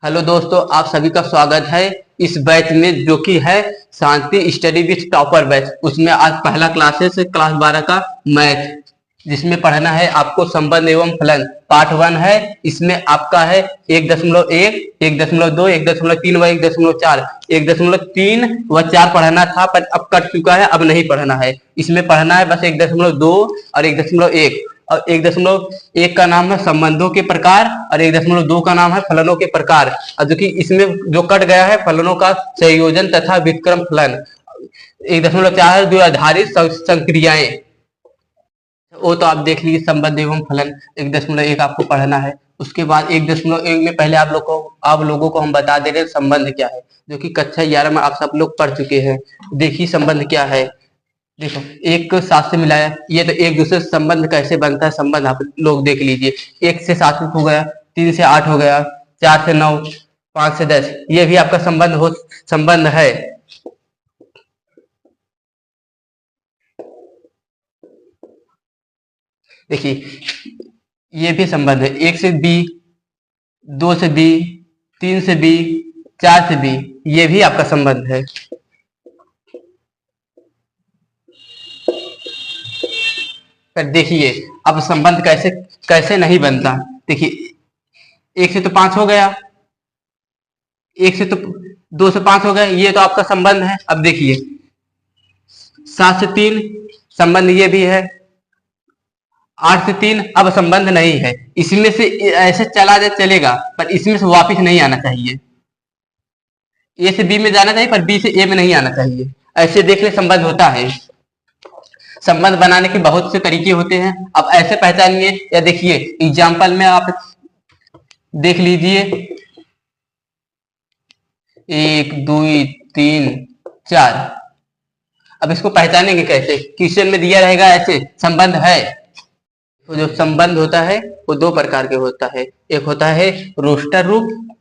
Hello दोस्तों, आप सभी का स्वागत है इस बैच में जो कि है शांति स्टडी विथ टॉपर बैच। उसमें आज पहला क्लासेस क्लास 12 का मैथ, जिसमें पढ़ना है आपको संबंध एवं फलन पार्ट 1 है। इसमें आपका है 1.1, 1.2, 1.3 व 1.4, 1.3 व 4 पढ़ना था पर अब कट चुका है, अब नहीं पढ़ना है। इसमें पढ़ना है बस 1.2 और 1.1। और 1.1 का नाम है संबंधों के प्रकार और 1.2 का नाम है फलनों के प्रकार। और जो कि इसमें जो कट गया है फलनों का संयोजन तथा व्युत्क्रम फलन। 1.4 जो आधारित संक्रियाएं, वो तो आप देख लीजिए। संबंध एवं फलन 1.1 आपको पढ़ना है। उसके बाद 1.1 में पहले आप लोगों को हम बता दे रहे हैं संबंध क्या है, जो कि कक्षा 11 में आप सब लोग पढ़ चुके हैं। देखिए संबंध क्या है। देखो, एक को 7 से मिलाया, ये तो एक दूसरे से संबंध कैसे बनता है संबंध आप लोग देख लीजिए। 1 से 7 हो गया, 3 से 8 हो गया, 4 से 9, 5 से 10, ये भी आपका संबंध है। देखिए ये भी संबंध है। 1 से बी, 2 से बी, 3 से बी, 4 से बी, ये भी आपका संबंध है। देखिए अब संबंध कैसे कैसे नहीं बनता। देखिए 1 से तो 5 हो गया, 1 से तो 2 से 5 हो गया, ये तो आपका संबंध है। अब देखिए 7 से 3 संबंध ये भी है, 8 से 3 अब संबंध नहीं है। इसमें से ऐसे चला जाए चलेगा, पर इसमें से वापस नहीं आना चाहिए। ए से बी में जाना चाहिए पर बी से ए में नहीं आना चाहिए। ऐसे देख ले संबंध होता है। संबंध बनाने के बहुत से तरीके होते हैं, अब ऐसे पहचानिए। या देखिए एग्जाम्पल में आप देख लीजिए, 1 2 3 4। अब इसको पहचानेंगे कैसे? क्वेश्चन में दिया रहेगा ऐसे संबंध है। तो जो संबंध होता है वो 2 प्रकार के होता है। एक होता है रोस्टर रूप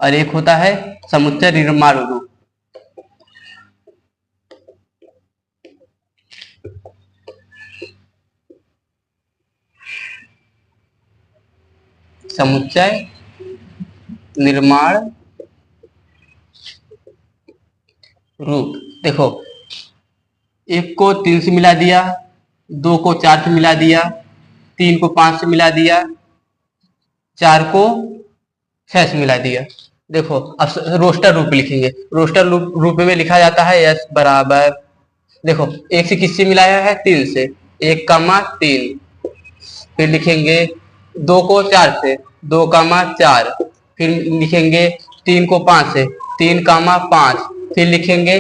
और एक होता है समुच्चय निर्माण रूप। समुच्चय निर्माण रूप। देखो 1 को 3 से मिला दिया, 2 को 4 से मिला दिया, 3 को 5 से मिला दिया, 4 को 6 से मिला दिया। देखो अब रोस्टर रूप लिखेंगे। रोस्टर रूप में लिखा जाता है S बराबर, देखो 1 से किससे मिलाया है? 3 से, 1 कामा 3। फिर लिखेंगे 2 को 4 से, 2 कामा 4। फिर लिखेंगे 3 को 5 से, 3 कामा 5। फिर लिखेंगे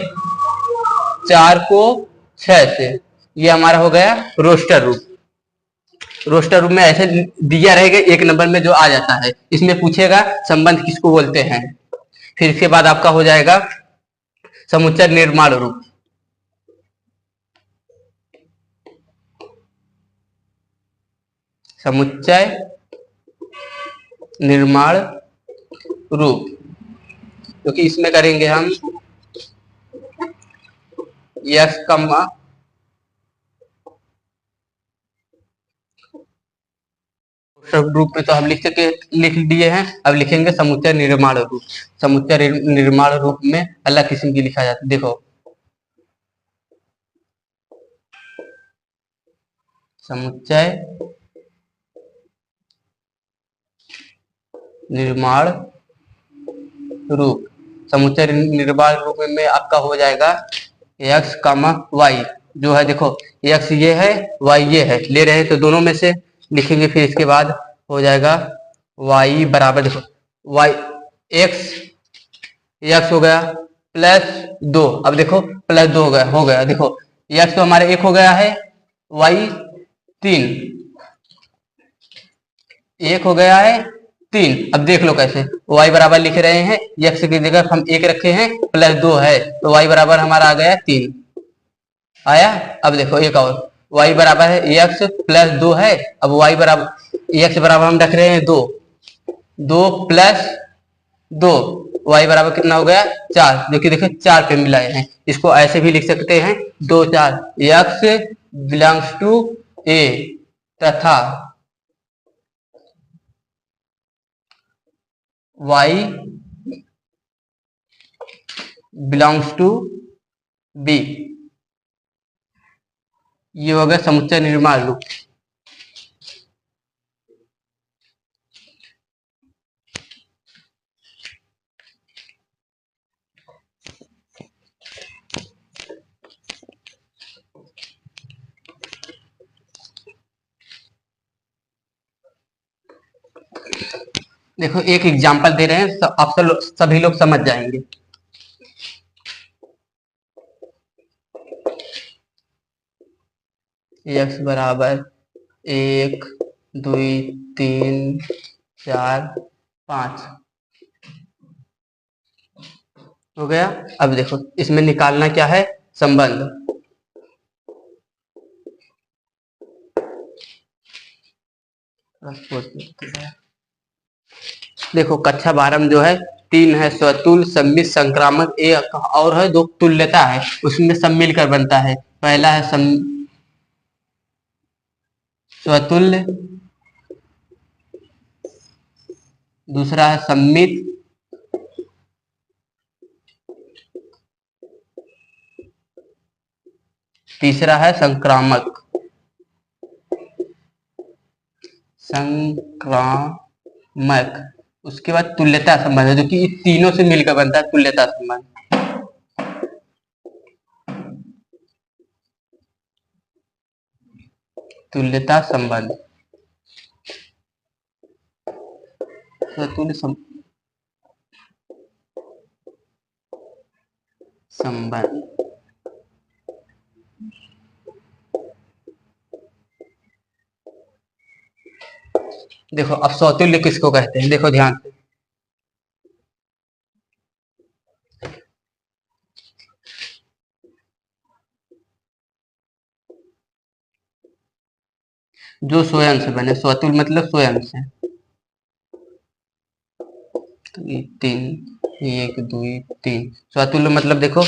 4 को 6 से। ये हमारा हो गया रोस्टर रूप। रोस्टर रूप में ऐसे दिया रहेगा, 1 नंबर में जो आ जाता है। इसमें पूछेगा संबंध किसको बोलते हैं। फिर इसके बाद आपका हो जाएगा समुच्चय निर्माण रूप। समुच्चय निर्माण रूप, क्योंकि इसमें करेंगे हम यस कम्मा रूप में तो हम लिख दिए हैं। अब लिखेंगे समुच्चय निर्माण रूप। समुच्चय निर्माण रूप में अलग किस्म की लिखा जाता है। देखो समुच्चय निर्माण रूप। समुच्चय निर्माण रूप में आपका हो जाएगा x कामा y, जो है देखो x ये है, y ये है, ले रहे हैं तो दोनों में से लिखेंगे। फिर इसके बाद हो जाएगा y बराबर, देखो y x हो गया प्लस 2। अब देखो प्लस 2 हो गया। देखो x तो हमारे 1 हो गया है, y 3, 1 हो गया है 3। अब देख लो कैसे y बराबर लिख रहे हैं, x की जगह हम 1 रखे हैं, प्लस 2 है तो y बराबर हमारा आ गया 3 आया। अब देखो एक और, y बराबर है x प्लस 2 है। अब y बराबर x बराबर हम रख रहे हैं 2, 2 प्लस 2, y बराबर कितना हो गया 4, जो कि देखो 4 पे मिलाए हैं। इसको ऐसे भी लिख सकते हैं 2 4 x बिलोंग्स टू a तथा y बिलोंग्स टू बी, ये हो गया समुच्चय निर्माण रूप। देखो एक एग्जांपल दे रहे हैं, आप सभी लोग समझ जाएंगे। x बराबर 1 2 3 4 5 हो गया। अब देखो इसमें निकालना क्या है, संबंध। देखो कक्षा 12 में जो है 3 है स्वतुल्य, सम्मित, संक्रामक, एक और है 2 तुल्यता है, उसमें सब मिलकर बनता है। पहला है स्वतुल्य, दूसरा है सम्मित, तीसरा है संक्रामक। उसके बाद तुल्यता संबंध है, जो कि तीनों से मिलकर बनता है तुल्यता संबंध। तुल्यता संबंध, संबंध। देखो अब स्वतुल्य किसको कहते हैं, देखो ध्यान से। जो स्वयं से बने, स्वतुल्य मतलब स्वयं से। 3 1 2 3 स्वतुल्य मतलब देखो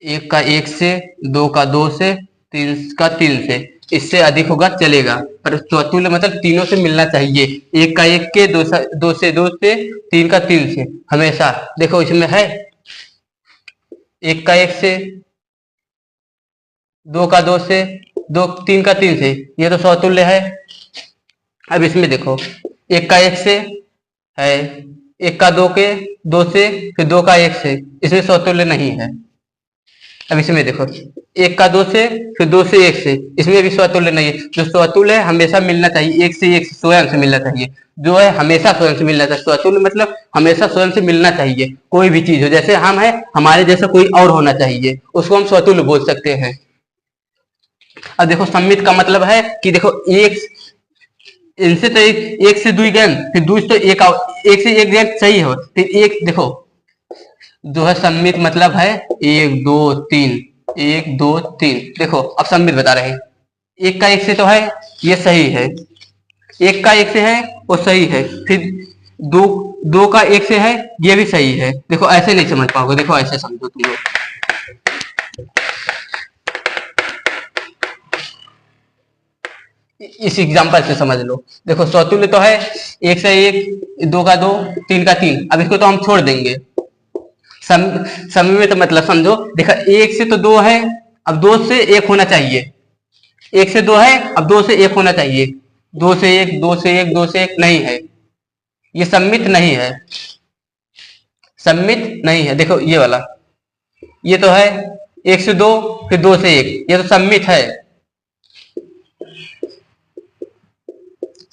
1 का 1 से, 2 का 2 से, 3 का 3 से, इससे अधिक होगा चलेगा, पर स्वतुल्य मतलब तीनों से मिलना चाहिए। 1 का 1 के, 2 से 2 से, 3 का 3 से, हमेशा। देखो इसमें है 1 का 1 से, 2 का 2 से, 3 का 3 से, ये तो स्वतुल्य है। अब इसमें देखो 1 का 1 से है, 1 का 2 के 2 से, फिर 2 का 1 से, इसमें स्वतुल्य नहीं है। अब इसमें देखो 1 का 2 से, फिर 2 से 1 से, इसमें भी स्वतुल्य नहीं है। जो स्वतुल्य है हमेशा मिलना चाहिए, 1 से 1 से, स्वयं से मिलना चाहिए। जो है हमेशा स्वयं से मिलना चाहिए। स्वतुल्य मतलब हमेशा स्वयं से मिलना चाहिए, कोई भी चीज हो। जैसे हम है, हमारे जैसा कोई और होना चाहिए, उसको हम स्वतुल्य बोल सकते हैं। अब देखो सम्मित का मतलब है कि देखो इनसे तो एक से 2 गए, फिर 2 तो एक से 1 गए, सही हो, फिर एक देखो जो है सम्मित मतलब है 1 2 3, 1 2 3। देखो अब सम्मित बता रहे हैं, 1 का 1 से तो है, ये सही है। 1 का 1 से है वो सही है, फिर 2 का 1 से है, ये भी सही है। देखो ऐसे नहीं समझ पाओगे, देखो ऐसे समझो तुम लोग। इस एग्जांपल से समझ लो। देखो स्वतुल्य तो है 1 से 1, 2 का 2, 3 का 3। अब इसको तो हम छोड़ देंगे। सम्मित मतलब समझो, देखो 1 से तो 2 है, अब 2 से 1 होना चाहिए। 1 से 2 है, अब 2 से 1 होना चाहिए। 2 से 1, 2 से 1, 2 से 1 नहीं है, ये सम्मित नहीं है, सम्मित नहीं है। देखो ये वाला, ये तो है 1 से 2, फिर 2 से 1, ये तो सम्मित है,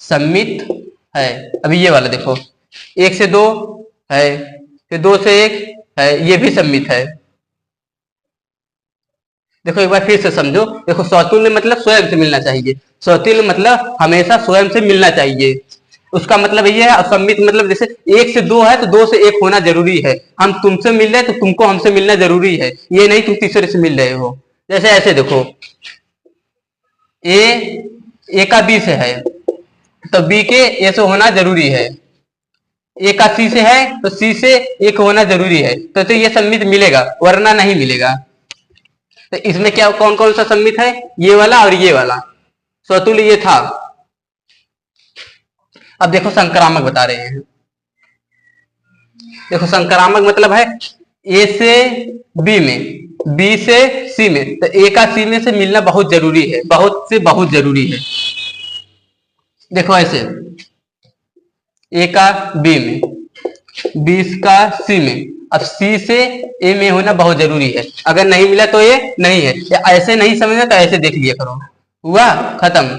सम्मित है। अभी ये वाला देखो 1 से 2 है, फिर 2 से 1 है, ये भी सम्मित है। देखो एक बार फिर से समझो। देखो स्वतुल्य मतलब स्वयं से मिलना चाहिए, स्वतुल्य मतलब हमेशा स्वयं से मिलना चाहिए, उसका मतलब ये है। सम्मित मतलब जैसे 1 से 2 है तो 2 से 1 होना जरूरी है। हम तुमसे मिल रहे हैं तो तुमको हमसे मिलना जरूरी है, ये नहीं तुम तीसरे से मिल रहे हो। जैसे ऐसे देखो ए का बी से है, तो बी के ए से होना जरूरी है। ए का सी से है, तो सी से ए का होना जरूरी है, तो ये सम्मित मिलेगा, वरना नहीं मिलेगा। तो इसमें क्या कौन कौन सा सम्मित है, ये वाला और ये वाला। स्वतुल्य ये था, अब देखो संक्रामक बता रहे हैं। देखो संक्रामक मतलब है ए से बी में, बी से सी में, तो ए का सी में से मिलना बहुत जरूरी है, बहुत से बहुत जरूरी है। देखो ऐसे ए का बी में, बी का सी में, अब सी से ए में होना बहुत जरूरी है। अगर नहीं मिला तो ये नहीं है, या ऐसे नहीं समझना तो ऐसे देख लिया करो। हुआ खत्म।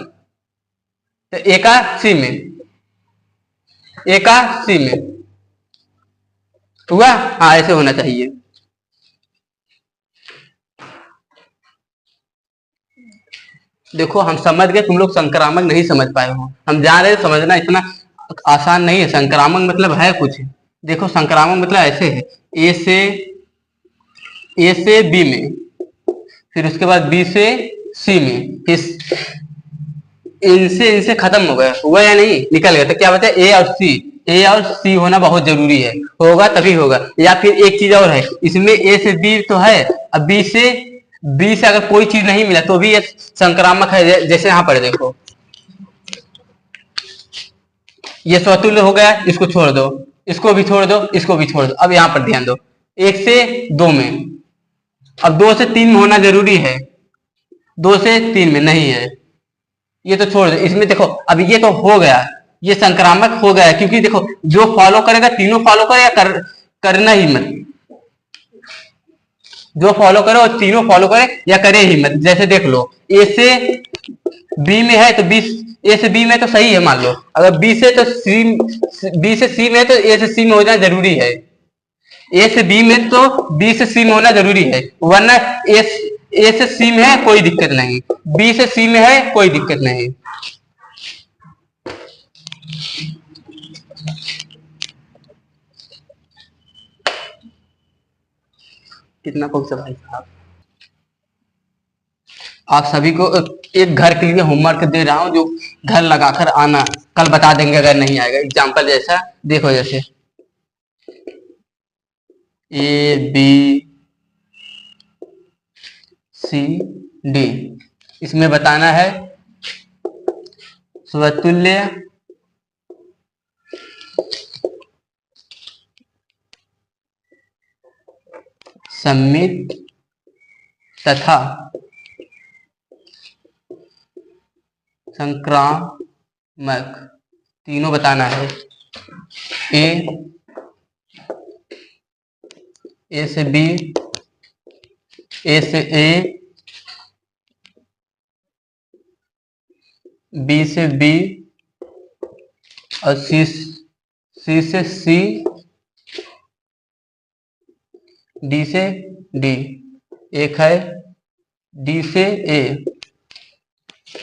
तो ए का सी में, ए का सी में हुआ, हाँ ऐसे होना चाहिए। देखो हम समझ गए, तुम लोग संक्रामक नहीं समझ पाए हो, हम जान रहे, समझना इतना आसान नहीं है। संक्रामक मतलब है कुछ। देखो संक्रामक मतलब ऐसे है, ए से बी में, फिर उसके बाद बी से सी में, फिर इनसे खत्म हो गया, हुआ या नहीं, निकल गया, तो क्या बचा ए और सी। ए और सी होना बहुत जरूरी है, होगा तभी होगा। या फिर एक चीज और है इसमें, ए से बी तो है, अब बी से अगर कोई चीज नहीं मिला तो भी ये संक्रामक है। जैसे यहाँ पर देखो ये स्वतुल्य हो गया, इसको छोड़ दो, इसको भी छोड़ दो, इसको भी छोड़ दो। अब यहाँ पर ध्यान दो, एक से दो में, अब दो से तीन में होना जरूरी है, दो से तीन में नहीं है, ये तो छोड़ दो। इसमें देखो अब ये तो हो गया, ये संक्रामक हो गया, क्योंकि देखो जो फॉलो करेगा तीनों फॉलो करे या करना ही मत, जो फॉलो करे वो तीनों फॉलो करे या करे ही मत। जैसे देख लो ए से बी में है तो बी, ए से बी में तो सही है मान लो, अगर बी से सी में है तो ए से सी में होना जरूरी है, ए से बी में तो बी से सी में होना जरूरी है, वरना ए से सी में है कोई दिक्कत नहीं, बी से सी में है कोई दिक्कत नहीं। कितना पहुंचा भाई साहब? आप सभी को एक घर के लिए होमवर्क दे रहा हूं, जो घर लगाकर आना, कल बता देंगे अगर नहीं आएगा। एग्जाम्पल जैसा देखो, जैसे ए बी सी डी, इसमें बताना है स्वतुल्य सममित तथा संक्रामक, तीनों बताना है। ए से बी, ए से ए, बी से बी, और सी से सी, डी से डी। एक है डी से ए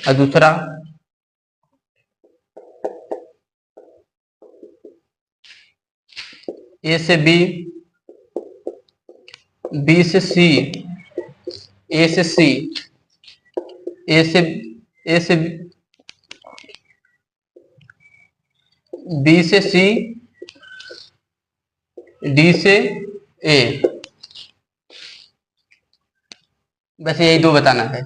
और दूसरा ए से बी, बी से सी, ए से सी, ए से बी से सी, डी से ए, बस यही दो बताना है।